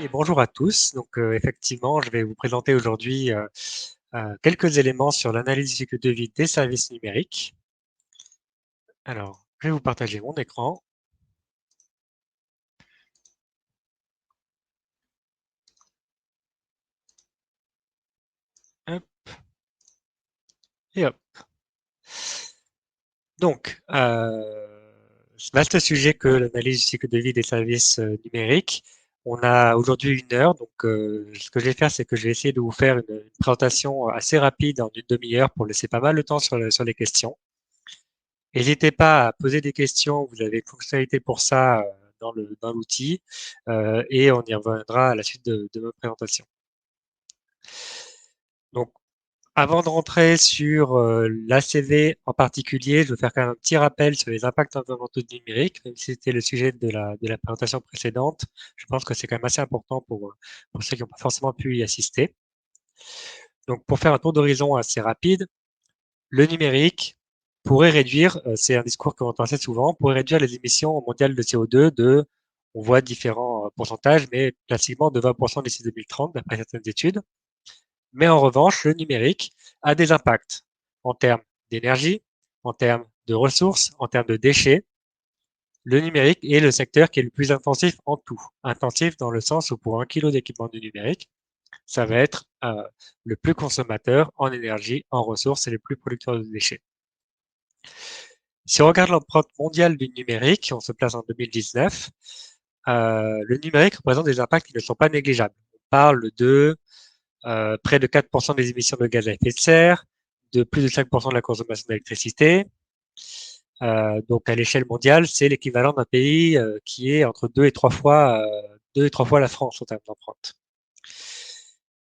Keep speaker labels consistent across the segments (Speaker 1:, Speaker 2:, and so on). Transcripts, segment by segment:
Speaker 1: Et bonjour à tous. Donc, effectivement, je vais vous présenter aujourd'hui quelques éléments sur l'analyse du cycle de vie des services numériques. Alors, je vais vous partager mon écran. Hop, et hop. Donc, vaste sujet que l'analyse du cycle de vie des services numériques. On a aujourd'hui 1 heure, donc ce que je vais faire, c'est que je vais essayer de vous faire une présentation assez rapide en une demi-heure pour laisser pas mal de temps sur les questions. N'hésitez pas à poser des questions, vous avez une fonctionnalité pour ça dans l'outil, et on y reviendra à la suite de ma présentation. Donc, avant de rentrer sur l'ACV en particulier, je veux faire quand même un petit rappel sur les impacts environnementaux du numérique, même si c'était le sujet de la présentation précédente. Je pense que c'est quand même assez important pour ceux qui n'ont pas forcément pu y assister. Donc, pour faire un tour d'horizon assez rapide, le numérique pourrait réduire, c'est un discours qu'on entend assez souvent, pourrait réduire les émissions mondiales de CO2 on voit différents pourcentages, mais classiquement de 20% d'ici 2030, d'après certaines études. Mais en revanche, le numérique a des impacts en termes d'énergie, en termes de ressources, en termes de déchets. Le numérique est le secteur qui est le plus intensif en tout. Intensif dans le sens où pour 1 kilo d'équipement du numérique, ça va être le plus consommateur en énergie, en ressources et le plus producteur de déchets. Si on regarde l'empreinte mondiale du numérique, on se place en 2019, le numérique représente des impacts qui ne sont pas négligeables. On parle de près de 4% des émissions de gaz à effet de serre, de plus de 5% de la consommation d'électricité. Donc à l'échelle mondiale, c'est l'équivalent d'un pays qui est entre 2 et 3 fois la France en termes d'empreinte.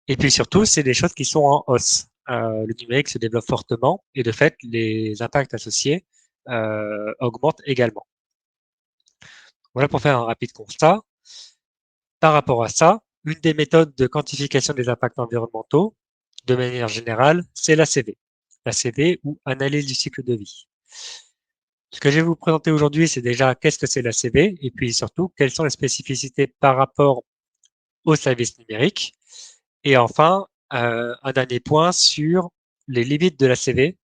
Speaker 1: Et puis surtout, c'est des choses qui sont en hausse. Le numérique se développe fortement et de fait, les impacts associés augmentent également. Voilà pour faire un rapide constat. Par rapport à ça, une des méthodes de quantification des impacts environnementaux, de manière générale, c'est l'ACV. L'ACV ou analyse du cycle de vie. Ce que je vais vous présenter aujourd'hui, c'est déjà qu'est-ce que c'est l'ACV et puis surtout quelles sont les spécificités par rapport aux services numériques. Et enfin, un dernier point sur les limites de l'ACV.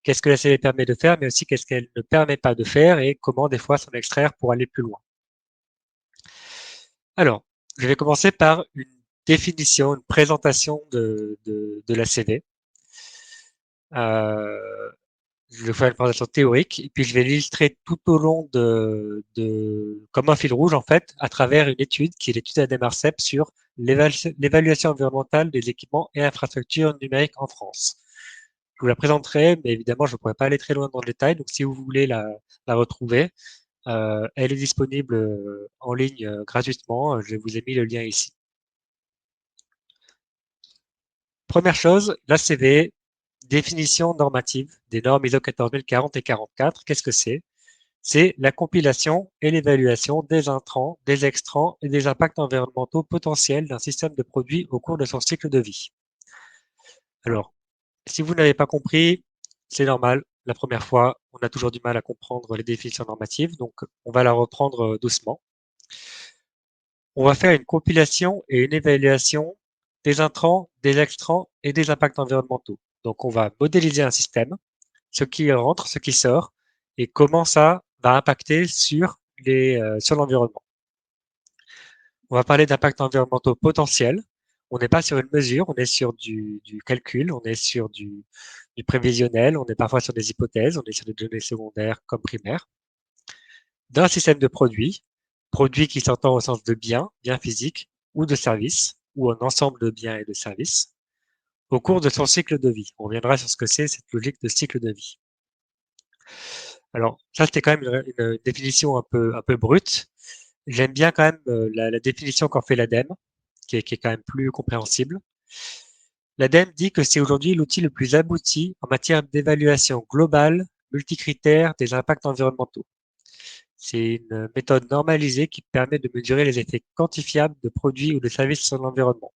Speaker 1: Qu'est-ce que l'ACV permet de faire, mais aussi qu'est-ce qu'elle ne permet pas de faire et comment des fois s'en extraire pour aller plus loin. Alors, je vais commencer par une définition, une présentation de l'ACV. Je vais faire une présentation théorique et puis je vais l'illustrer tout au long comme un fil rouge en fait, à travers une étude qui est l'étude ADEMARCEP sur l'évaluation environnementale des équipements et infrastructures numériques en France. Je vous la présenterai, mais évidemment, je ne pourrais pas aller très loin dans le détail. Donc, si vous voulez la retrouver, elle est disponible en ligne gratuitement. Je vous ai mis le lien ici. Première chose, l'ACV, définition normative des normes ISO 14040 et 44. Qu'est-ce que c'est? C'est la compilation et l'évaluation des intrants, des extrants et des impacts environnementaux potentiels d'un système de produit au cours de son cycle de vie. Alors, si vous n'avez pas compris, c'est normal. La première fois, on a toujours du mal à comprendre les définitions normatives, donc on va la reprendre doucement. On va faire une compilation et une évaluation des intrants, des extrants et des impacts environnementaux. Donc, on va modéliser un système, ce qui rentre, ce qui sort, et comment ça va impacter sur l'environnement. On va parler d'impacts environnementaux potentiels. On n'est pas sur une mesure, on est sur du calcul, on est sur du prévisionnel, on est parfois sur des hypothèses, on est sur des données secondaires comme primaires. D'un système de produits, produits qui s'entend au sens de biens physiques ou de services, ou un ensemble de biens et de services, au cours de son cycle de vie. On reviendra sur ce que c'est cette logique de cycle de vie. Alors, ça, c'était quand même une définition un peu brute. J'aime bien quand même la définition qu'en fait l'ADEME, qui est quand même plus compréhensible. L'ADEME dit que c'est aujourd'hui l'outil le plus abouti en matière d'évaluation globale, multicritère des impacts environnementaux. C'est une méthode normalisée qui permet de mesurer les effets quantifiables de produits ou de services sur l'environnement.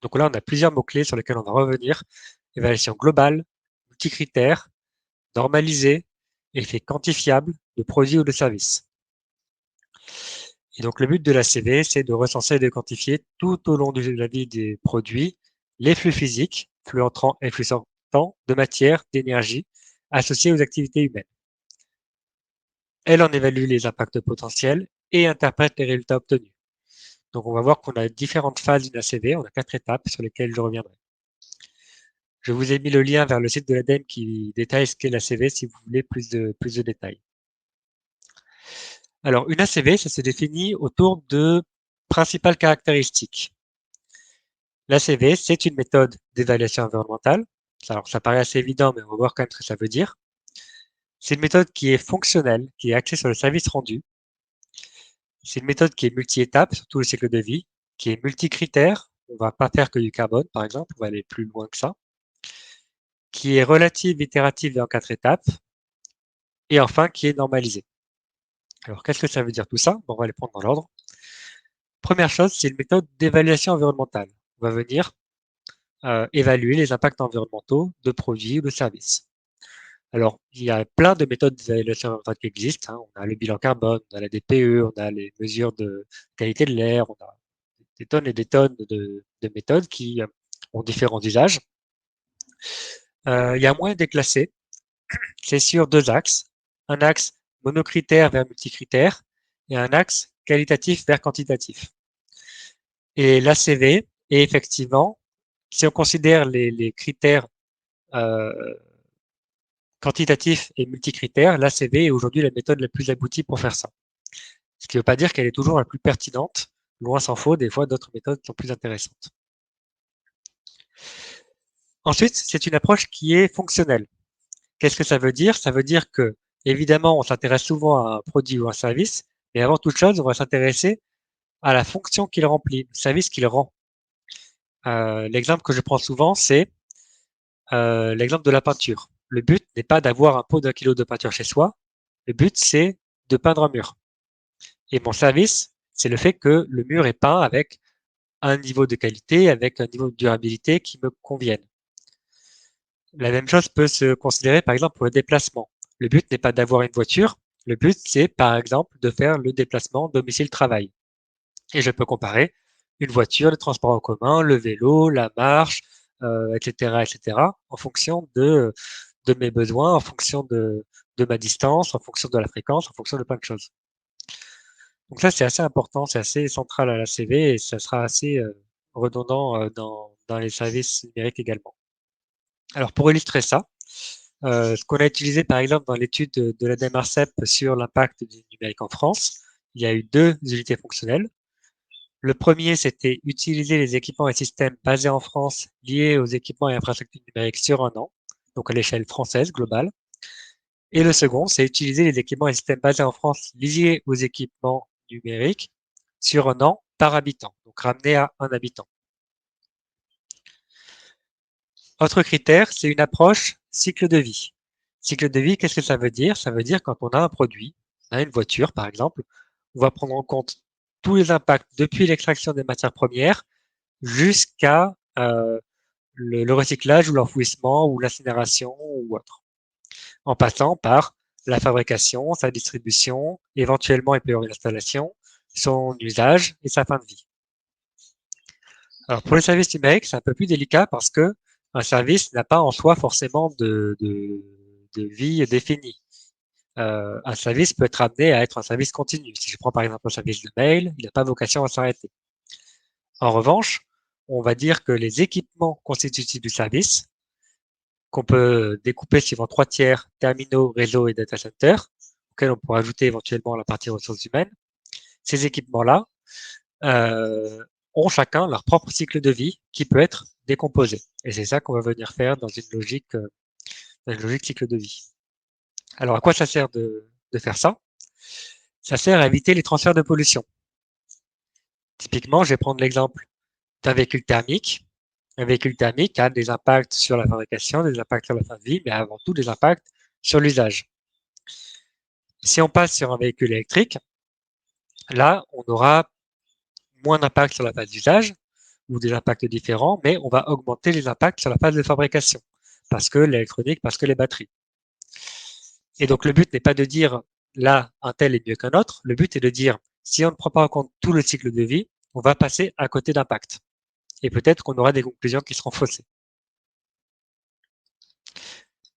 Speaker 1: Donc là, on a plusieurs mots-clés sur lesquels on va revenir. Évaluation globale, multicritère, normalisée, effets quantifiables de produits ou de services. Et donc, le but de la CV, c'est de recenser et de quantifier tout au long de la vie des produits les flux physiques, flux entrants et flux sortants de matière, d'énergie associés aux activités humaines. Elle en évalue les impacts potentiels et interprète les résultats obtenus. Donc, on va voir qu'on a différentes phases d'une ACV, on a 4 étapes sur lesquelles je reviendrai. Je vous ai mis le lien vers le site de l'ADEME qui détaille ce qu'est l'ACV si vous voulez plus de détails. Alors, une ACV, ça se définit autour de principales caractéristiques. L'ACV, c'est une méthode d'évaluation environnementale. Alors, ça paraît assez évident, mais on va voir quand même ce que ça veut dire. C'est une méthode qui est fonctionnelle, qui est axée sur le service rendu. C'est une méthode qui est multi-étape sur tout le cycle de vie, qui est multi-critère. On ne va pas faire que du carbone, par exemple, on va aller plus loin que ça. Qui est relative, itérative et en 4 étapes. Et enfin, qui est normalisée. Alors, qu'est-ce que ça veut dire tout ça? Bon, on va les prendre dans l'ordre. Première chose, c'est une méthode d'évaluation environnementale. On va venir évaluer les impacts environnementaux de produits ou de services. Alors, il y a plein de méthodes d'évaluation environnementale qui existent, hein. On a le bilan carbone, on a la DPE, on a les mesures de qualité de l'air, on a des tonnes et des tonnes de méthodes qui ont différents usages. Il y a un moyen de les classer, c'est sur 2 axes. Un axe monocritère vers multicritère et un axe qualitatif vers quantitatif. Et l'ACV est effectivement, si on considère les critères quantitatifs et multicritères, l'ACV est aujourd'hui la méthode la plus aboutie pour faire ça. Ce qui ne veut pas dire qu'elle est toujours la plus pertinente. Loin s'en faut, des fois d'autres méthodes sont plus intéressantes. Ensuite, c'est une approche qui est fonctionnelle. Qu'est-ce que ça veut dire? Ça veut dire que, évidemment, on s'intéresse souvent à un produit ou un service, mais avant toute chose, on va s'intéresser à la fonction qu'il remplit, le service qu'il rend. L'exemple que je prends souvent, c'est l'exemple de la peinture. Le but n'est pas d'avoir un pot d'1 kilo de peinture chez soi. Le but, c'est de peindre un mur. Et mon service, c'est le fait que le mur est peint avec un niveau de qualité, avec un niveau de durabilité qui me convienne. La même chose peut se considérer par exemple pour le déplacement. Le but n'est pas d'avoir une voiture, le but c'est par exemple de faire le déplacement domicile-travail. Et je peux comparer une voiture, le transport en commun, le vélo, la marche, etc., etc., en fonction de mes besoins, en fonction de ma distance, en fonction de la fréquence, en fonction de plein de choses. Donc ça, c'est assez important, c'est assez central à la CV et ça sera assez redondant dans les services numériques également. Alors pour illustrer ça, ce qu'on a utilisé par exemple dans l'étude de l'ADEME ARCEP sur l'impact du numérique en France, il y a eu 2 unités fonctionnelles. Le premier, c'était utiliser les équipements et systèmes basés en France liés aux équipements et infrastructures numériques sur un an, donc à l'échelle française globale. Et le second, c'est utiliser les équipements et systèmes basés en France liés aux équipements numériques sur un an par habitant, donc ramené à un habitant. Autre critère, c'est une approche cycle de vie. Cycle de vie, qu'est-ce que ça veut dire? Ça veut dire quand on a un produit, on a une voiture par exemple, on va prendre en compte tous les impacts depuis l'extraction des matières premières jusqu'à le recyclage ou l'enfouissement ou l'incinération ou autre, en passant par la fabrication, sa distribution, éventuellement et période d'installation, son usage et sa fin de vie. Alors pour les services numériques, c'est un peu plus délicat parce que un service n'a pas en soi forcément de vie définie. Un service peut être amené à être un service continu. Si je prends par exemple un service de mail, il n'a pas vocation à s'arrêter. En revanche, on va dire que les équipements constitutifs du service, qu'on peut découper suivant 3 tiers, terminaux, réseaux et data center, auxquels on pourrait ajouter éventuellement la partie ressources humaines, ces équipements-là ont chacun leur propre cycle de vie qui peut être décomposé. Et c'est ça qu'on va venir faire dans une logique cycle de vie. Alors, à quoi ça sert de faire ça? Ça sert à éviter les transferts de pollution. Typiquement, je vais prendre l'exemple d'un véhicule thermique. Un véhicule thermique a des impacts sur la fabrication, des impacts sur la fin de vie, mais avant tout des impacts sur l'usage. Si on passe sur un véhicule électrique, là, on aura moins d'impact sur la phase d'usage ou des impacts différents, mais on va augmenter les impacts sur la phase de fabrication parce que l'électronique, parce que les batteries. Et donc le but n'est pas de dire là, un tel est mieux qu'un autre. Le but est de dire, si on ne prend pas en compte tout le cycle de vie, on va passer à côté d'impact. Et peut-être qu'on aura des conclusions qui seront faussées.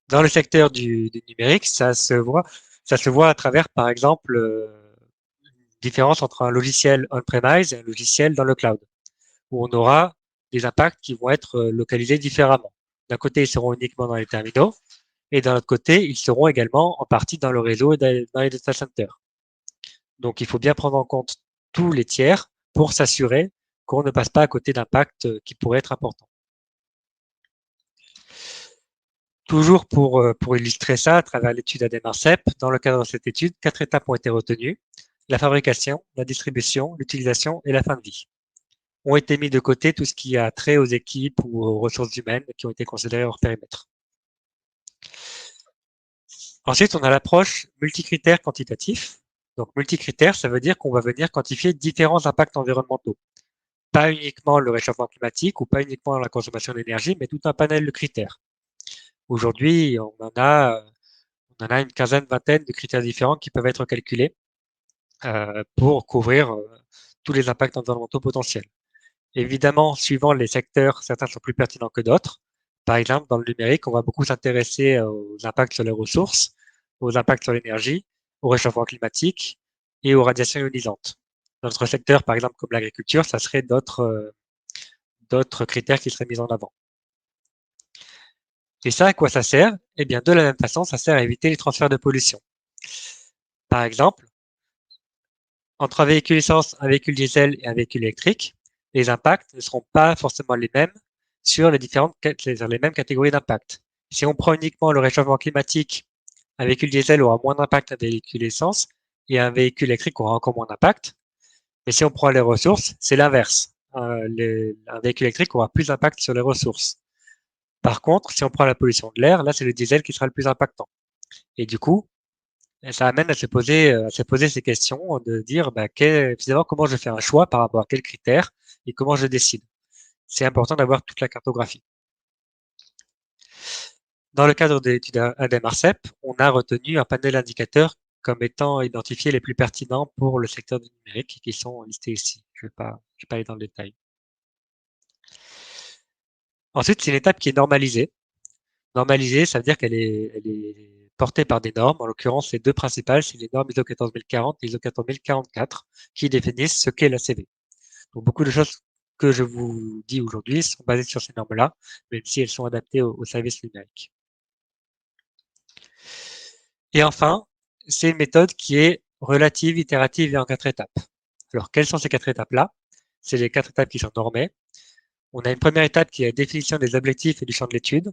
Speaker 1: Dans le secteur du numérique, ça se voit à travers, par exemple, une différence entre un logiciel on-premise et un logiciel dans le cloud, où on aura des impacts qui vont être localisés différemment. D'un côté, ils seront uniquement dans les terminaux, et d'un autre côté, ils seront également en partie dans le réseau et dans les data centers. Donc, il faut bien prendre en compte tous les tiers pour s'assurer qu'on ne passe pas à côté d'impacts qui pourraient être importants. Toujours pour illustrer ça, à travers l'étude ADEME-ARCEP, dans le cadre de cette étude, 4 étapes ont été retenues. La fabrication, la distribution, l'utilisation et la fin de vie. Ont été mis de côté tout ce qui a trait aux équipes ou aux ressources humaines qui ont été considérées hors périmètre. Ensuite, on a l'approche multicritère quantitatif. Donc, multicritère, ça veut dire qu'on va venir quantifier différents impacts environnementaux. Pas uniquement le réchauffement climatique ou pas uniquement la consommation d'énergie, mais tout un panel de critères. Aujourd'hui, on en a une quinzaine, vingtaine de critères différents qui peuvent être calculés pour couvrir tous les impacts environnementaux potentiels. Évidemment, suivant les secteurs, certains sont plus pertinents que d'autres. Par exemple, dans le numérique, on va beaucoup s'intéresser aux impacts sur les ressources, aux impacts sur l'énergie, au réchauffement climatique et aux radiations ionisantes. Dans notre secteur, par exemple, comme l'agriculture, ça serait d'autres critères qui seraient mis en avant. Et ça, à quoi ça sert? Eh bien, de la même façon, ça sert à éviter les transferts de pollution. Par exemple, entre un véhicule essence, un véhicule diesel et un véhicule électrique, les impacts ne seront pas forcément les mêmes sur les mêmes catégories d'impact. Si on prend uniquement le réchauffement climatique, un véhicule diesel aura moins d'impact qu'un véhicule essence et un véhicule électrique aura encore moins d'impact. Mais si on prend les ressources, c'est l'inverse. Un véhicule électrique aura plus d'impact sur les ressources. Par contre, si on prend la pollution de l'air, là, c'est le diesel qui sera le plus impactant. Et du coup, ça amène à se poser ces questions, de dire bah, finalement comment je fais un choix par rapport à quels critères et comment je décide. C'est important d'avoir toute la cartographie. Dans le cadre de l'étude ADEME-ARCEP, on a retenu un panel d'indicateurs comme étant identifiés les plus pertinents pour le secteur du numérique qui sont listés ici. Je ne vais pas aller dans le détail. Ensuite, c'est une étape qui est normalisée. Normalisée, ça veut dire elle est portée par des normes. En l'occurrence, les deux principales, c'est les normes ISO 14040 et ISO 14044 qui définissent ce qu'est l'ACV. Donc, beaucoup de choses que je vous dis aujourd'hui sont basées sur ces normes-là, même si elles sont adaptées au service numérique. Et enfin, c'est une méthode qui est relative, itérative et en 4 étapes. Alors, quelles sont ces 4 étapes-là? C'est les 4 étapes qui sont normées. On a une première étape qui est la définition des objectifs et du champ de l'étude.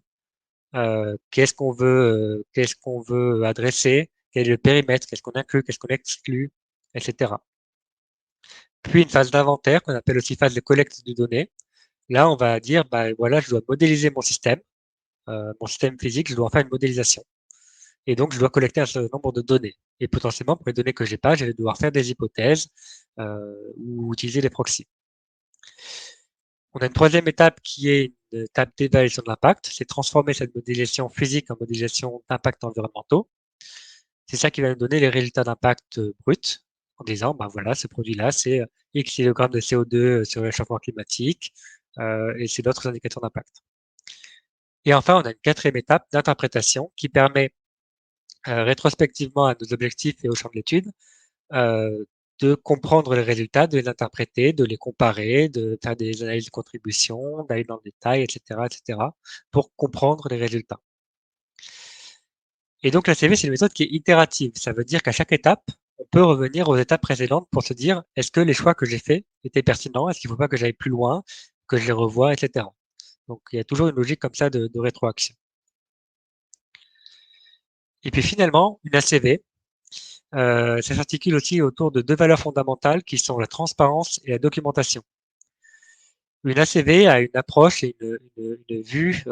Speaker 1: Qu'est-ce qu'on veut adresser? Quel est le périmètre? Qu'est-ce qu'on inclut? Qu'est-ce qu'on exclut? Etc. Puis une phase d'inventaire qu'on appelle aussi phase de collecte de données. Là, on va dire, bah, voilà, je dois modéliser mon système physique, je dois en faire une modélisation. Et donc, je dois collecter un certain nombre de données. Et potentiellement, pour les données que j'ai pas, je vais devoir faire des hypothèses ou utiliser des proxys. On a une troisième étape qui est une étape d'évaluation de l'impact. C'est transformer cette modélisation physique en modélisation d'impact environnementaux. C'est ça qui va nous donner les résultats d'impact bruts en disant, ben voilà, ce produit-là, c'est X kg de CO2 sur le réchauffement climatique et c'est d'autres indicateurs d'impact. Et enfin, on a une quatrième étape d'interprétation qui permet rétrospectivement à nos objectifs et au champ de l'étude de comprendre les résultats, de les interpréter, de les comparer, de faire des analyses de contribution, d'aller dans le détail, etc., pour comprendre les résultats. Et donc, la CV, c'est une méthode qui est itérative. Ça veut dire qu'à chaque étape, on peut revenir aux étapes précédentes pour se dire, est-ce que les choix que j'ai faits étaient pertinents? Est-ce qu'il ne faut pas que j'aille plus loin, que je les revoie, etc. Donc, il y a toujours une logique comme ça de rétroaction. Et puis finalement, une ACV, ça s'articule aussi autour de deux valeurs fondamentales qui sont la transparence et la documentation. Une ACV a une approche et une vue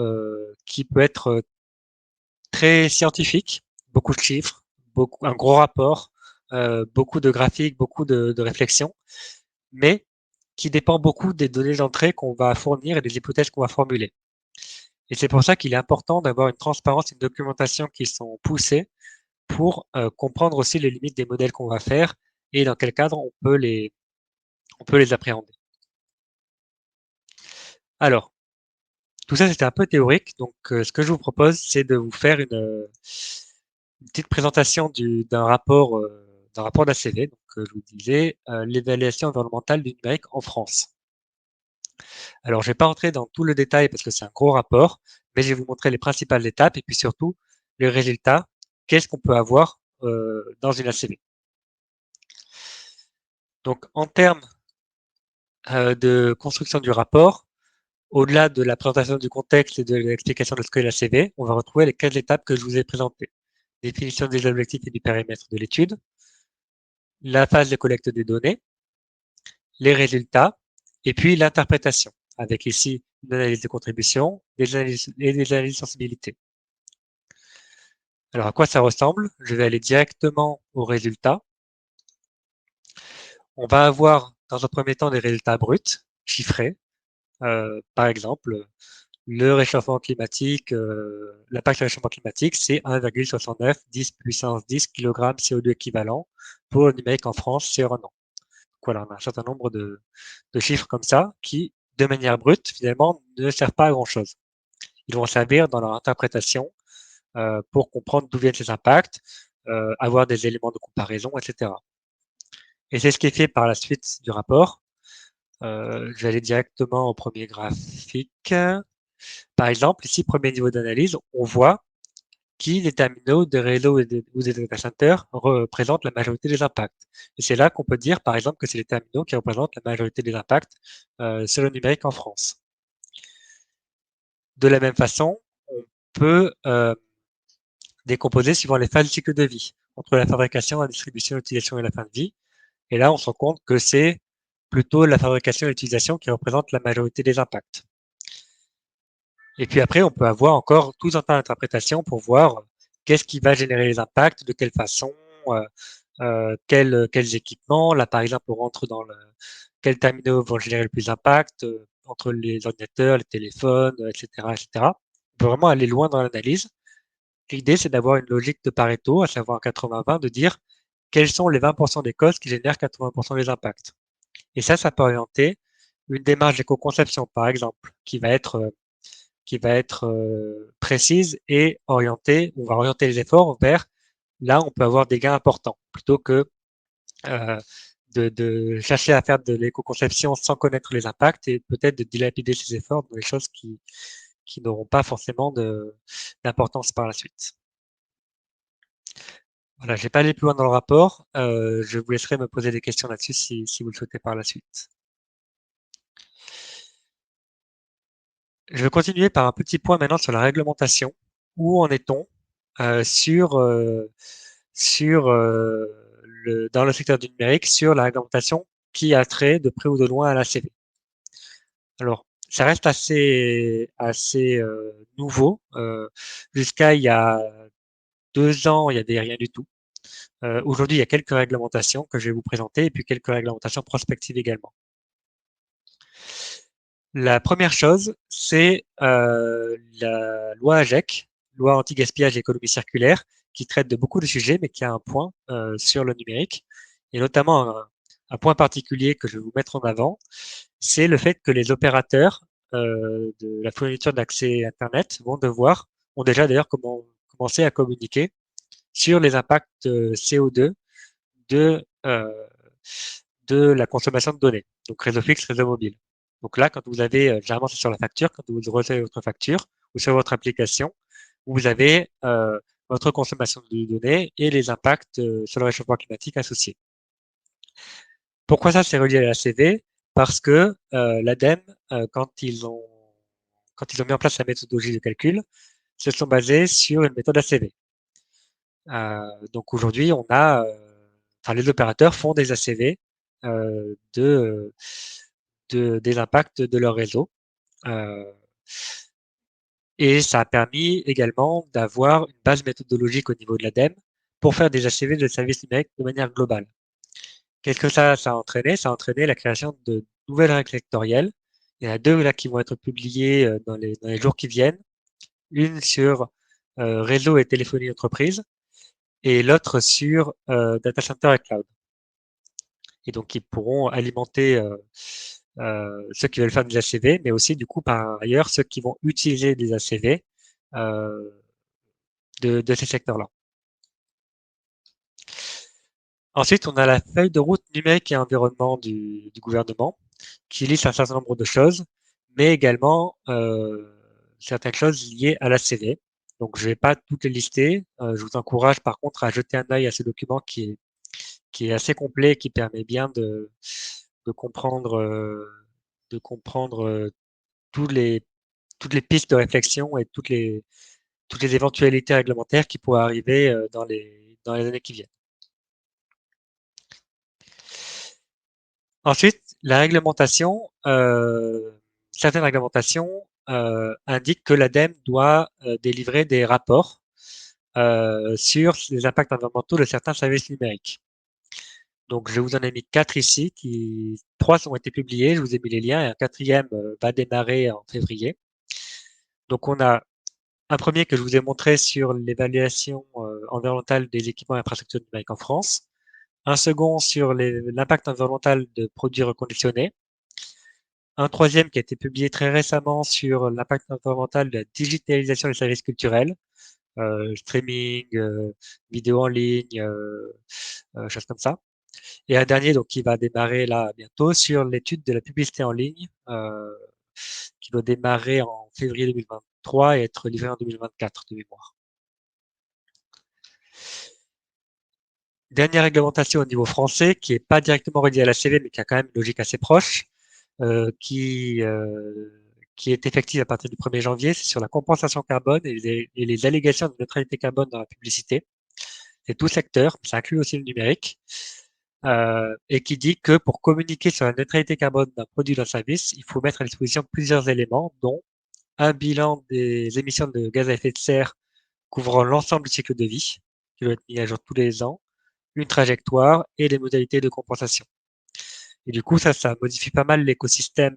Speaker 1: qui peut être très scientifique, beaucoup de chiffres, un gros rapport, beaucoup de graphiques, beaucoup de réflexions, mais qui dépend beaucoup des données d'entrée qu'on va fournir et des hypothèses qu'on va formuler. Et c'est pour ça qu'il est important d'avoir une transparence et une documentation qui sont poussées pour comprendre aussi les limites des modèles qu'on va faire et dans quel cadre on peut les appréhender. Alors, tout ça, c'était un peu théorique, donc ce que je vous propose, c'est de vous faire une petite présentation d'un rapport d'ACV. Donc, je vous disais, l'évaluation environnementale du numérique en France. Alors, je vais pas rentrer dans tout le détail parce que c'est un gros rapport, mais je vais vous montrer les principales étapes et puis surtout les résultats. Qu'est-ce qu'on peut avoir dans une ACV. Donc, en termes de construction du rapport, au-delà de la présentation du contexte et de l'explication de ce qu'est l'ACV, on va retrouver les 4 étapes que je vous ai présentées. Définition des objectifs et du périmètre de l'étude, la phase de collecte des données, les résultats et puis l'interprétation, avec ici une analyse de contribution et des analyses de sensibilité. Alors à quoi ça ressemble? Je vais aller directement aux résultats. On va avoir dans un premier temps des résultats bruts, chiffrés. Par exemple, le réchauffement climatique, l'impact du réchauffement climatique, c'est 1,69 10 puissance 10 kg CO2 équivalent pour le numérique en France sur un an. Donc voilà, on a un certain nombre de chiffres comme ça qui, de manière brute, finalement, ne servent pas à grand-chose. Ils vont servir dans leur interprétation pour comprendre d'où viennent ces impacts, avoir des éléments de comparaison, etc. Et c'est ce qui est fait par la suite du rapport. Je vais aller directement au premier graphique. Par exemple, ici, premier niveau d'analyse, on voit qui des terminaux de réseau ou des data centers représentent la majorité des impacts. Et c'est là qu'on peut dire, par exemple, que c'est les terminaux qui représentent la majorité des impacts sur le numérique en France. De la même façon, on peut décomposer suivant les phases du cycle de vie, entre la fabrication, la distribution, l'utilisation et la fin de vie. Et là, on se rend compte que c'est plutôt la fabrication et l'utilisation qui représentent la majorité des impacts. Et puis après, on peut avoir encore tout un tas d'interprétations pour voir qu'est-ce qui va générer les impacts, de quelle façon, quels équipements. Là, par exemple, on rentre dans quels terminaux vont générer le plus d'impact entre les ordinateurs, les téléphones, etc., etc. On peut vraiment aller loin dans l'analyse. L'idée, c'est d'avoir une logique de Pareto, à savoir 80-20, de dire quels sont les 20% des causes qui génèrent 80% des impacts. Et ça peut orienter une démarche d'éco-conception, par exemple, qui va être précise et orientée. On va orienter les efforts vers là où on peut avoir des gains importants, plutôt que euh, de chercher à faire de l'éco-conception sans connaître les impacts et peut-être de dilapider ses efforts dans des choses qui n'auront pas forcément d'importance par la suite. Voilà, je vais pas aller plus loin dans le rapport. Je vous laisserai me poser des questions là-dessus si vous le souhaitez par la suite. Je vais continuer par un petit point maintenant sur la réglementation. Où en est-on sur, dans le secteur du numérique sur la réglementation qui a trait de près ou de loin à la CV? Alors, ça reste assez nouveau. Jusqu'à il y a 2 ans, il y avait rien du tout. Aujourd'hui, il y a quelques réglementations que je vais vous présenter et puis quelques réglementations prospectives également. La première chose, c'est la loi AGEC, loi anti-gaspillage et économie circulaire, qui traite de beaucoup de sujets, mais qui a un point sur le numérique, et notamment un point particulier que je vais vous mettre en avant, c'est le fait que les opérateurs de la fourniture d'accès Internet ont déjà d'ailleurs commencé à communiquer sur les impacts CO2 de, de la consommation de données, donc réseau fixe, réseau mobile. Donc là, quand vous avez, généralement c'est sur la facture, quand vous recevez votre facture ou sur votre application, vous avez votre consommation de données et les impacts sur le réchauffement climatique associés. Pourquoi ça c'est relié à la CV? Parce que l'ADEME, quand ils ont mis en place la méthodologie de calcul, se sont basés sur une méthode ACV. Donc aujourd'hui, enfin les opérateurs font des ACV des impacts de leur réseau. Et ça a permis également d'avoir une base méthodologique au niveau de l'ADEME pour faire des ACV de services numériques de manière globale. Qu'est-ce que ça a entraîné? Ça a entraîné la création de nouvelles règles sectorielles. Il y en a deux là qui vont être publiées dans les jours qui viennent. Une sur réseau et téléphonie entreprise et l'autre sur data center et cloud. Et donc, ils pourront alimenter ceux qui veulent faire des ACV, mais aussi, du coup, par ailleurs, ceux qui vont utiliser des ACV euh, de ces secteurs-là. Ensuite, on a la feuille de route numérique et environnement du gouvernement qui liste un certain nombre de choses, mais également certaines choses liées à l'ACV. Donc, je ne vais pas toutes les lister. Je vous encourage par contre à jeter un œil à ce document qui est assez complet et qui permet bien de comprendre, de comprendre tous les, toutes les pistes de réflexion et toutes les éventualités réglementaires qui pourraient arriver dans les années qui viennent. Ensuite, la réglementation, certaines réglementations indiquent que l'ADEME doit délivrer des rapports sur les impacts environnementaux de certains services numériques. Donc, je vous en ai mis 4 ici, 3 ont été publiés, je vous ai mis les liens, et un quatrième va démarrer en février. Donc, on a un premier que je vous ai montré sur l'évaluation environnementale des équipements et infrastructures numériques en France. Un second sur l'impact environnemental de produits reconditionnés. Un troisième qui a été publié très récemment sur l'impact environnemental de la digitalisation des services culturels, streaming, vidéo en ligne, choses comme ça. Et un dernier donc qui va démarrer là bientôt sur l'étude de la publicité en ligne, qui doit démarrer en février 2023 et être livré en 2024 de mémoire. Dernière réglementation au niveau français qui n'est pas directement reliée à la CV mais qui a quand même une logique assez proche, euh, qui, euh, qui est effective à partir du 1er janvier, c'est sur la compensation carbone et les allégations de neutralité carbone dans la publicité. C'est tout secteur, ça inclut aussi le numérique, et qui dit que pour communiquer sur la neutralité carbone d'un produit ou d'un service, il faut mettre à disposition plusieurs éléments, dont un bilan des émissions de gaz à effet de serre couvrant l'ensemble du cycle de vie, qui doit être mis à jour tous les ans, une trajectoire et les modalités de compensation. Et du coup, ça modifie pas mal l'écosystème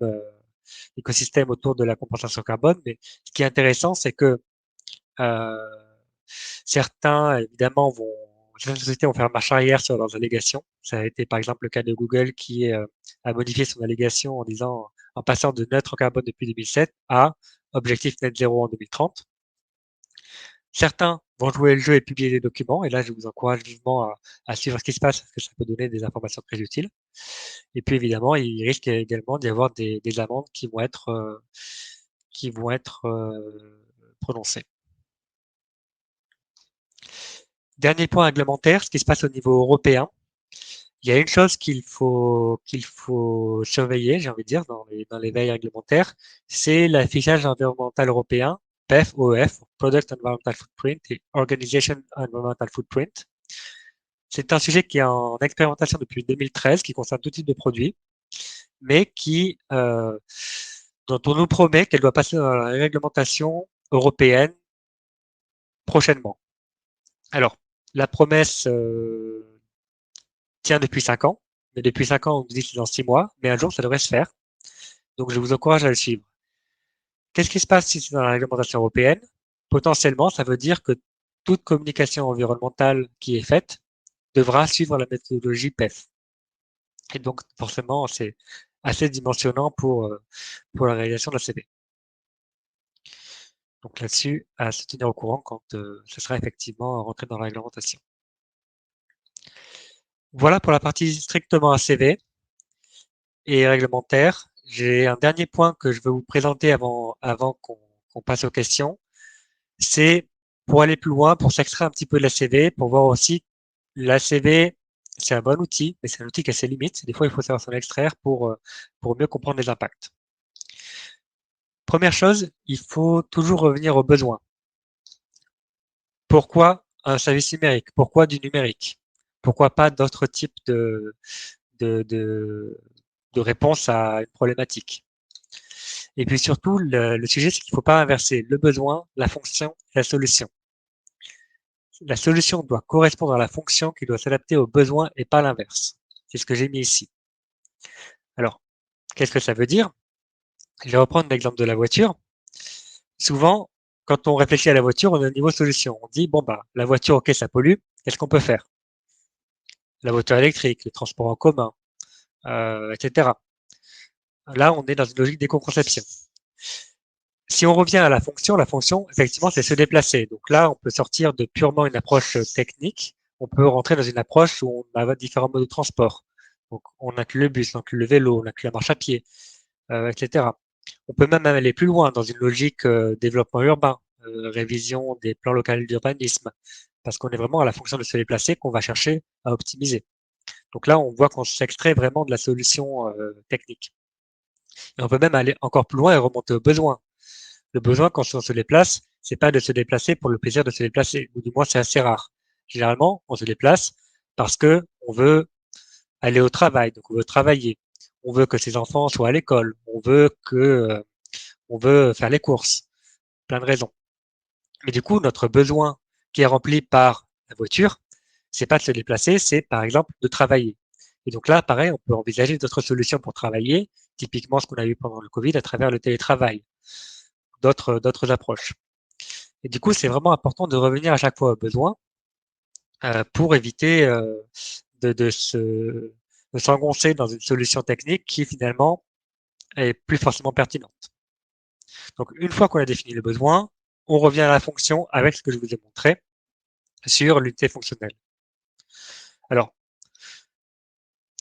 Speaker 1: autour de la compensation carbone. Mais ce qui est intéressant, c'est que euh, certains, évidemment, certaines sociétés vont faire marche arrière sur leurs allégations. Ça a été par exemple le cas de Google qui a modifié son allégation en disant, en passant de neutre en carbone depuis 2007 à objectif net zéro en 2030. Certains vont jouer le jeu et publier des documents. Et là, je vous encourage vivement à suivre ce qui se passe parce que ça peut donner des informations très utiles. Et puis évidemment, il risque également d'y avoir des amendes qui vont être prononcées. Dernier point réglementaire, ce qui se passe au niveau européen. Il y a une chose qu'il faut surveiller, j'ai envie de dire, dans les veilles réglementaires, c'est l'affichage environnemental européen, PEF, OEF, Product Environmental Footprint et Organization Environmental Footprint. C'est un sujet qui est en expérimentation depuis 2013, qui concerne tout type de produits, mais dont on nous promet qu'elle doit passer dans la réglementation européenne prochainement. Alors, la promesse tient depuis 5 ans, mais depuis 5 ans, on nous dit que c'est dans 6 mois, mais un jour, ça devrait se faire. Donc, je vous encourage à le suivre. Qu'est-ce qui se passe si c'est dans la réglementation européenne? Potentiellement, ça veut dire que toute communication environnementale qui est faite devra suivre la méthodologie PEF. Et donc, forcément, c'est assez dimensionnant pour la réalisation de la CV. Donc là-dessus, à se tenir au courant quand ce sera effectivement rentré dans la réglementation. Voilà pour la partie strictement ACV et réglementaire. J'ai un dernier point que je veux vous présenter avant qu'on passe aux questions. C'est pour aller plus loin, pour s'extraire un petit peu de l'ACV, pour voir aussi l'ACV, c'est un bon outil, mais c'est un outil qui a ses limites. Des fois, il faut savoir s'en extraire pour mieux comprendre les impacts. Première chose, il faut toujours revenir aux besoins. Pourquoi un service numérique? Pourquoi du numérique? Pourquoi pas d'autres types de, de, de réponses à une problématique? Et puis surtout, le sujet, c'est qu'il ne faut pas inverser le besoin, la fonction, la solution. La solution doit correspondre à la fonction qui doit s'adapter aux besoins et pas l'inverse. C'est ce que j'ai mis ici. Alors, qu'est-ce que ça veut dire? Je vais reprendre l'exemple de la voiture. Souvent, quand on réfléchit à la voiture, on est au niveau solution. On dit, bon, bah, la voiture, ok, ça pollue. Qu'est-ce qu'on peut faire? La voiture électrique, les transports en commun, etc. Là, on est dans une logique d'éco-conception. Si on revient à la fonction, effectivement, c'est se déplacer. Donc là, on peut sortir de purement une approche technique. On peut rentrer dans une approche où on a différents modes de transport. Donc, on inclut le bus, on inclut le vélo, on inclut la marche à pied, etc. On peut même aller plus loin dans une logique développement urbain, révision des plans locaux d'urbanisme, parce qu'on est vraiment à la fonction de se déplacer qu'on va chercher à optimiser. Donc là, on voit qu'on s'extrait vraiment de la solution technique. Et on peut même aller encore plus loin et remonter aux besoins. Le besoin, quand on se déplace, c'est pas de se déplacer pour le plaisir de se déplacer, ou du moins c'est assez rare. Généralement, on se déplace parce que on veut aller au travail, donc on veut travailler, on veut que ses enfants soient à l'école, on veut faire les courses, plein de raisons. Mais du coup, notre besoin qui est rempli par la voiture, c'est pas de se déplacer, c'est par exemple de travailler. Et donc là, pareil, on peut envisager d'autres solutions pour travailler, typiquement ce qu'on a eu pendant le Covid à travers le télétravail, d'autres approches. Et du coup, c'est vraiment important de revenir à chaque fois aux besoins pour éviter de, de se, de s'engoncer dans une solution technique qui finalement est plus forcément pertinente. Donc, une fois qu'on a défini le besoin, on revient à la fonction avec ce que je vous ai montré sur l'unité fonctionnelle. Alors,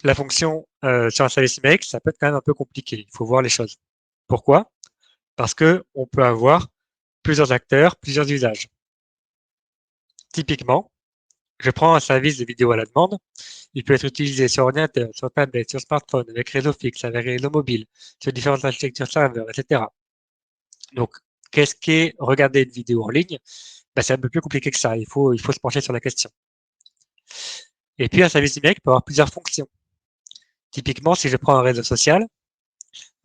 Speaker 1: la fonction sur un service numérique, ça peut être quand même un peu compliqué. Il faut voir les choses. Pourquoi? Parce que on peut avoir plusieurs acteurs, plusieurs usages. Typiquement, je prends un service de vidéo à la demande. Il peut être utilisé sur ordinateur, sur tablette, sur smartphone, avec réseau fixe, avec réseau mobile, sur différentes architectures serveurs, etc. Donc, qu'est-ce qu'est regarder une vidéo en ligne? Ben, c'est un peu plus compliqué que ça. Il faut se pencher sur la question. Et puis, un service numérique peut avoir plusieurs fonctions. Typiquement, si je prends un réseau social,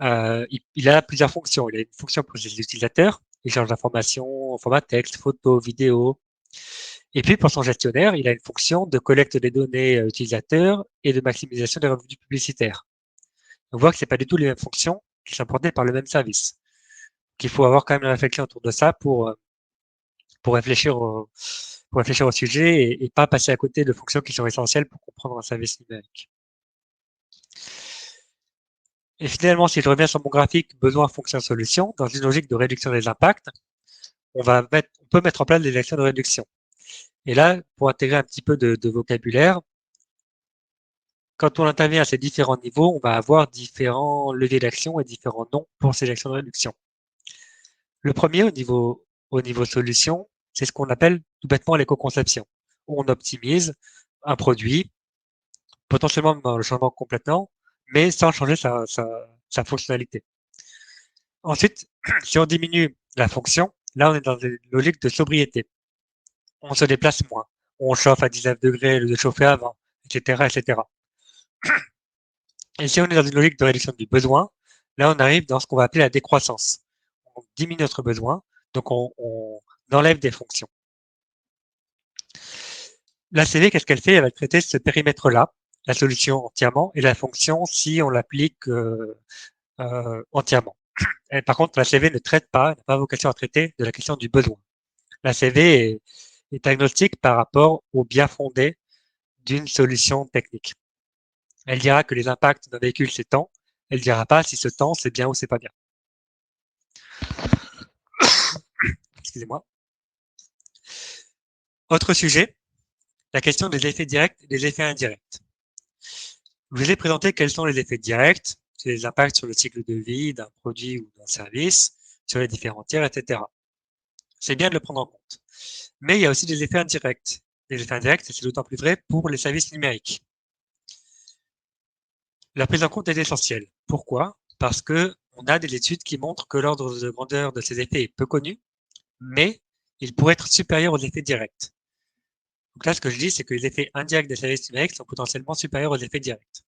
Speaker 1: il a plusieurs fonctions. Il a une fonction pour ses utilisateurs, échange d'informations en format texte, photo, vidéo. Et puis, pour son gestionnaire, il a une fonction de collecte des données utilisateurs et de maximisation des revenus publicitaires. On voit que c'est pas du tout les mêmes fonctions qui sont portées par le même service. Qu'il faut avoir quand même une réflexion autour de ça pour pour réfléchir au sujet et pas passer à côté de fonctions qui sont essentielles pour comprendre un service numérique. Et finalement, si je reviens sur mon graphique besoin, fonction, solution, dans une logique de réduction des impacts, on peut mettre en place des actions de réduction. Et là, pour intégrer un petit peu de vocabulaire, quand on intervient à ces différents niveaux, on va avoir différents leviers d'action et différents noms pour ces actions de réduction. Le premier, au niveau solution, c'est ce qu'on appelle tout bêtement l'éco-conception. On optimise un produit, potentiellement dans le changement complètement, mais sans changer sa fonctionnalité. Ensuite, si on diminue la fonction, là on est dans une logique de sobriété. On se déplace moins, on chauffe à 19 degrés au lieu de chauffer à 20, etc., etc. Et si on est dans une logique de réduction du besoin, là on arrive dans ce qu'on va appeler la décroissance. On diminue notre besoin, donc on enlève des fonctions. La CV, qu'est-ce qu'elle fait? Elle va traiter ce périmètre-là, la solution entièrement, et la fonction si on l'applique entièrement. Et par contre, la CV ne traite pas, n'a pas vocation à traiter de la question du besoin. La CV est agnostique par rapport au bien fondé d'une solution technique. Elle dira que les impacts d'un véhicule, c'est tant. Elle dira pas si ce temps, c'est bien ou c'est pas bien. Excusez-moi. Autre sujet, la question des effets directs et des effets indirects. Je vous ai présenté quels sont les effets directs, c'est les impacts sur le cycle de vie d'un produit ou d'un service, sur les différents tiers, etc. C'est bien de le prendre en compte. Mais il y a aussi des effets indirects. Les effets indirects, c'est d'autant plus vrai pour les services numériques. La prise en compte est essentielle. Pourquoi? Parce que on a des études qui montrent que l'ordre de grandeur de ces effets est peu connu, mais il pourrait être supérieur aux effets directs. Donc là, ce que je dis, c'est que les effets indirects des services numériques sont potentiellement supérieurs aux effets directs.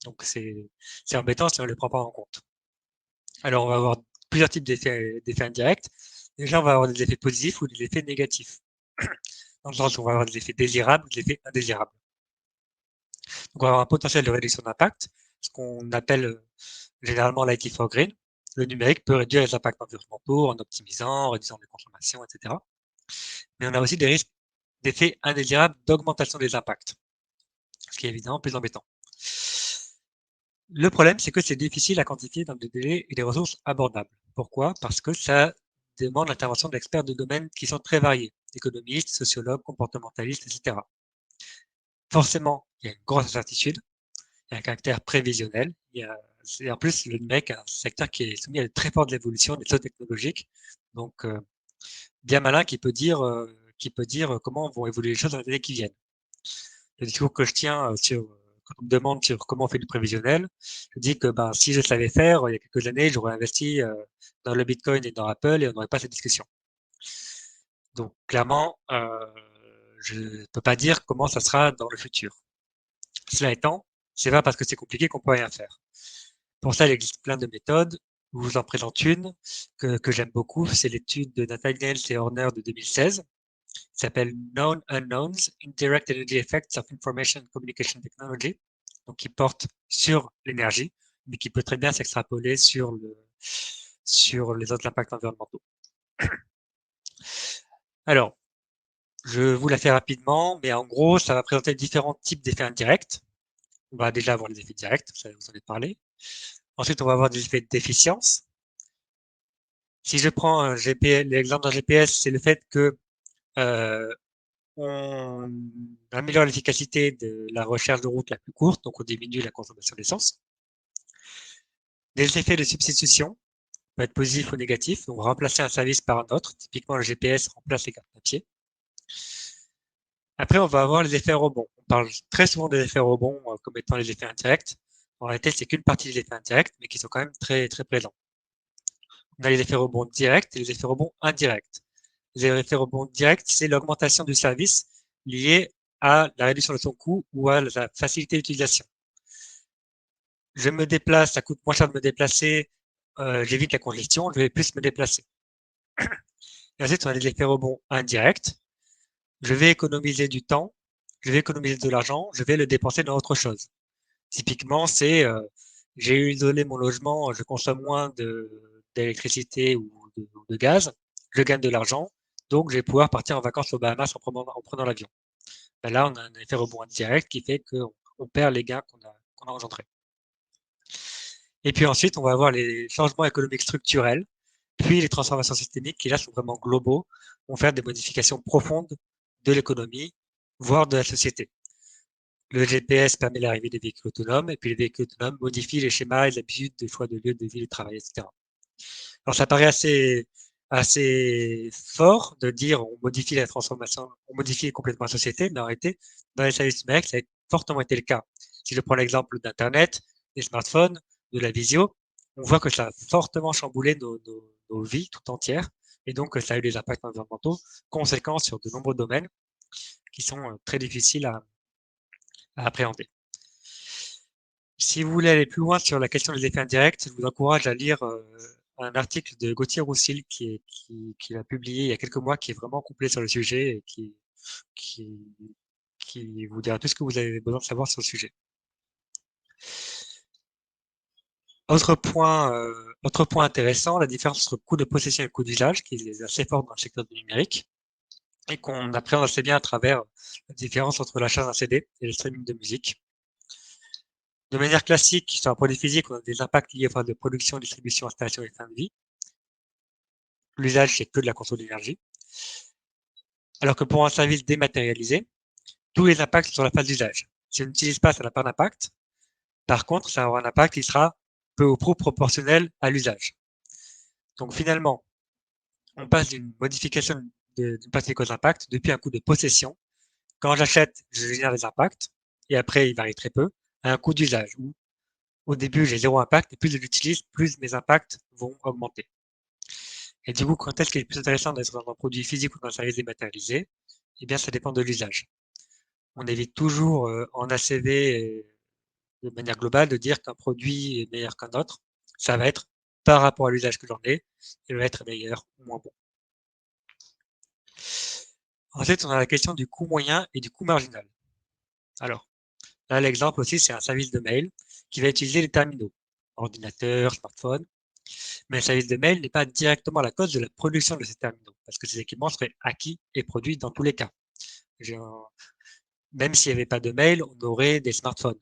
Speaker 1: Donc c'est embêtant si on ne les prend pas en compte. Alors on va avoir plusieurs types d'effets indirects. Déjà, on va avoir des effets positifs ou des effets négatifs. Dans le sens où on va avoir des effets désirables ou des effets indésirables. Donc on va avoir un potentiel de réduction d'impact, ce qu'on appelle généralement l'IT for Green. Le numérique peut réduire les impacts environnementaux en optimisant, en réduisant les consommations, etc. Mais on a aussi des risques d'effets indésirables d'augmentation des impacts, ce qui est évidemment plus embêtant. Le problème, c'est que c'est difficile à quantifier dans des délais et des ressources abordables. Pourquoi? Parce que ça demande l'intervention d'experts de domaines qui sont très variés, économistes, sociologues, comportementalistes, etc. Forcément, il y a une grosse incertitude, il y a un caractère prévisionnel, en plus, le numérique est un secteur qui est soumis à de très fortes évolutions des sauts technologiques, donc bien malin qui peut dire comment vont évoluer les choses dans les années qui viennent. Le discours que je tiens quand on me demande sur comment on fait du prévisionnel, je dis que ben, si je savais faire, il y a quelques années, j'aurais investi dans le Bitcoin et dans Apple et on n'aurait pas cette discussion. Donc clairement, je ne peux pas dire comment ça sera dans le futur. Cela étant, c'est pas parce que c'est compliqué qu'on peut rien faire. Pour ça, il existe plein de méthodes. Je vous en présente une que j'aime beaucoup. C'est l'étude de Nathaniel et Horner de 2016. Qui s'appelle Known Unknowns, Indirect Energy Effects of Information and Communication Technology. Donc, qui porte sur l'énergie, mais qui peut très bien s'extrapoler sur les autres impacts environnementaux. Alors, je vous la fais rapidement, mais en gros, ça va présenter différents types d'effets indirects. On va déjà avoir les effets directs, ça vous en ai parlé. Ensuite, on va avoir des effets d'efficience. Si je prends un GPS, l'exemple d'un GPS, c'est le fait que euh, on améliore l'efficacité de la recherche de route la plus courte, donc on diminue la consommation d'essence. Des effets de substitution peuvent être positifs ou négatifs, donc remplacer un service par un autre. Typiquement, le GPS remplace les cartes papier. Après, on va avoir les effets rebonds. On parle très souvent des effets rebonds comme étant les effets indirects. En réalité, c'est qu'une partie des effets indirects, mais qui sont quand même très, très présents. On a les effets rebonds directs et les effets rebonds indirects. Les effets rebonds directs, c'est l'augmentation du service liée à la réduction de son coût ou à la facilité d'utilisation. Je me déplace, ça coûte moins cher de me déplacer, j'évite la congestion, je vais plus me déplacer. Et ensuite, on a les effets rebonds indirects. Je vais économiser du temps, je vais économiser de l'argent, je vais le dépenser dans autre chose. Typiquement, c'est j'ai isolé mon logement, je consomme moins d'électricité ou de gaz, je gagne de l'argent, donc je vais pouvoir partir en vacances aux Bahamas en prenant l'avion. Ben là, on a un effet rebond indirect qui fait qu'on perd les gains qu'on a engendrés. Et puis ensuite, on va avoir les changements économiques structurels, puis les transformations systémiques qui là sont vraiment globaux, vont faire des modifications profondes de l'économie, voire de la société. Le GPS permet l'arrivée des véhicules autonomes, et puis les véhicules autonomes modifient les schémas et les habitudes de choix de lieu de vie et de travail, etc. Alors ça paraît assez fort de dire on modifie la transformation, on modifie complètement la société, mais en réalité, dans les services numériques, ça a fortement été le cas. Si je prends l'exemple d'Internet, des smartphones, de la visio, on voit que ça a fortement chamboulé nos vies tout entières, et donc ça a eu des impacts environnementaux conséquents sur de nombreux domaines qui sont très difficiles à appréhender. Si vous voulez aller plus loin sur la question des effets indirects, je vous encourage à lire un article de Gauthier Roussel qui a publié il y a quelques mois, qui est vraiment complet sur le sujet et qui, qui vous dira tout ce que vous avez besoin de savoir sur le sujet. Autre point intéressant, la différence entre coût de possession et coût d'usage, qui est assez forte dans le secteur du numérique, et qu'on appréhende assez bien à travers la différence entre l'achat d'un CD et le streaming de musique. De manière classique, sur un produit physique, on a des impacts liés aux phases de production, distribution, installation et fin de vie. L'usage, c'est que de la consommation d'énergie. Alors que pour un service dématérialisé, tous les impacts sont sur la phase d'usage. Si on n'utilise pas, ça n'a pas d'impact. Par contre, ça aura un impact qui sera peu ou prou proportionnel à l'usage. Donc finalement, on passe d'une modification d'une partie des causes d'impact depuis un coût de possession. Quand j'achète, je génère des impacts, et après, il varie très peu, à un coût d'usage, où au début, j'ai zéro impact, et plus je l'utilise, plus mes impacts vont augmenter. Et du coup, quand est-ce qu'il est plus intéressant d'être dans un produit physique ou dans un service dématérialisé? Eh bien, ça dépend de l'usage. On évite toujours en ACV de manière globale de dire qu'un produit est meilleur qu'un autre. Ça va être par rapport à l'usage que j'en ai, il va être meilleur ou moins bon. Ensuite, on a la question du coût moyen et du coût marginal. Alors, là, l'exemple aussi, c'est un service de mail qui va utiliser les terminaux, ordinateur, smartphone, mais le service de mail n'est pas directement la cause de la production de ces terminaux, parce que ces équipements seraient acquis et produits dans tous les cas. Même s'il n'y avait pas de mail, on aurait des smartphones.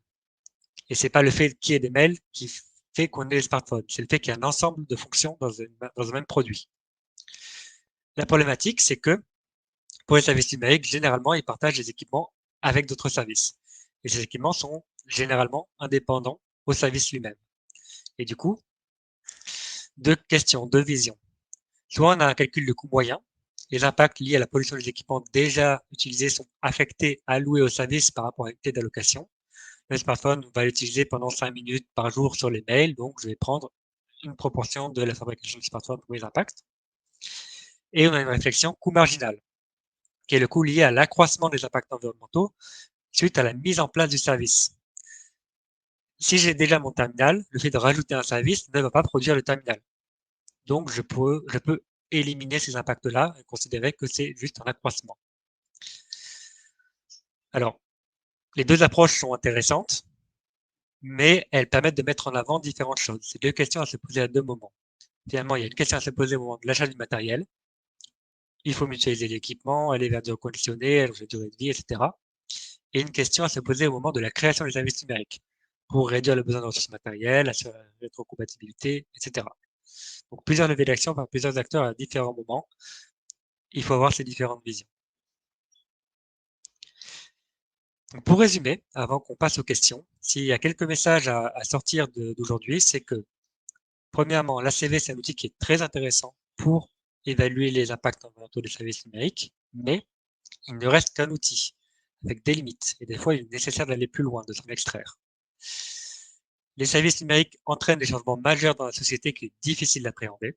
Speaker 1: Et c'est pas le fait qu'il y ait des mails qui fait qu'on ait des smartphones, c'est le fait qu'il y a un ensemble de fonctions dans un même produit. La problématique, c'est que pour les services numériques, généralement, ils partagent des équipements avec d'autres services. Et ces équipements sont généralement indépendants au service lui-même. Et du coup, deux questions, deux visions. Soit on a un calcul de coût moyen, les impacts liés à la pollution des équipements déjà utilisés sont affectés, alloués au service par rapport à une clé d'allocation. Le smartphone va l'utiliser pendant 5 minutes par jour sur les mails, donc je vais prendre une proportion de la fabrication du smartphone pour les impacts. Et on a une réflexion coût marginal, qui est le coût lié à l'accroissement des impacts environnementaux suite à la mise en place du service. Si j'ai déjà mon terminal, le fait de rajouter un service ne va pas produire le terminal. Donc je peux éliminer ces impacts-là et considérer que c'est juste un accroissement. Alors, les deux approches sont intéressantes, mais elles permettent de mettre en avant différentes choses. C'est deux questions à se poser à deux moments. Finalement, il y a une question à se poser au moment de l'achat du matériel. Il faut mutualiser l'équipement, aller vers du reconditionné, allonger la durée de vie, etc. Et une question à se poser au moment de la création des services numériques pour réduire le besoin de ressources matérielles, assurer la rétrocompatibilité, etc. Donc plusieurs levées d'action par plusieurs acteurs à différents moments. Il faut avoir ces différentes visions. Donc pour résumer, avant qu'on passe aux questions, s'il y a quelques messages à sortir d'aujourd'hui, c'est que premièrement, l'ACV, c'est un outil qui est très intéressant pour évaluer les impacts environnementaux des services numériques, mais il ne reste qu'un outil avec des limites et des fois il est nécessaire d'aller plus loin, de s'en extraire. Les services numériques entraînent des changements majeurs dans la société qui est difficile d'appréhender.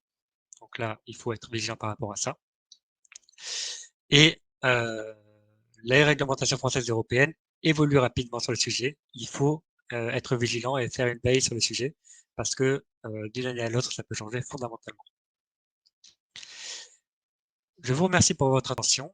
Speaker 1: Donc là, il faut être vigilant par rapport à ça. Et les réglementations françaises et européennes évoluent rapidement sur le sujet. Il faut être vigilant et faire une veille sur le sujet parce que d'une année à l'autre, ça peut changer fondamentalement. Je vous remercie pour votre attention.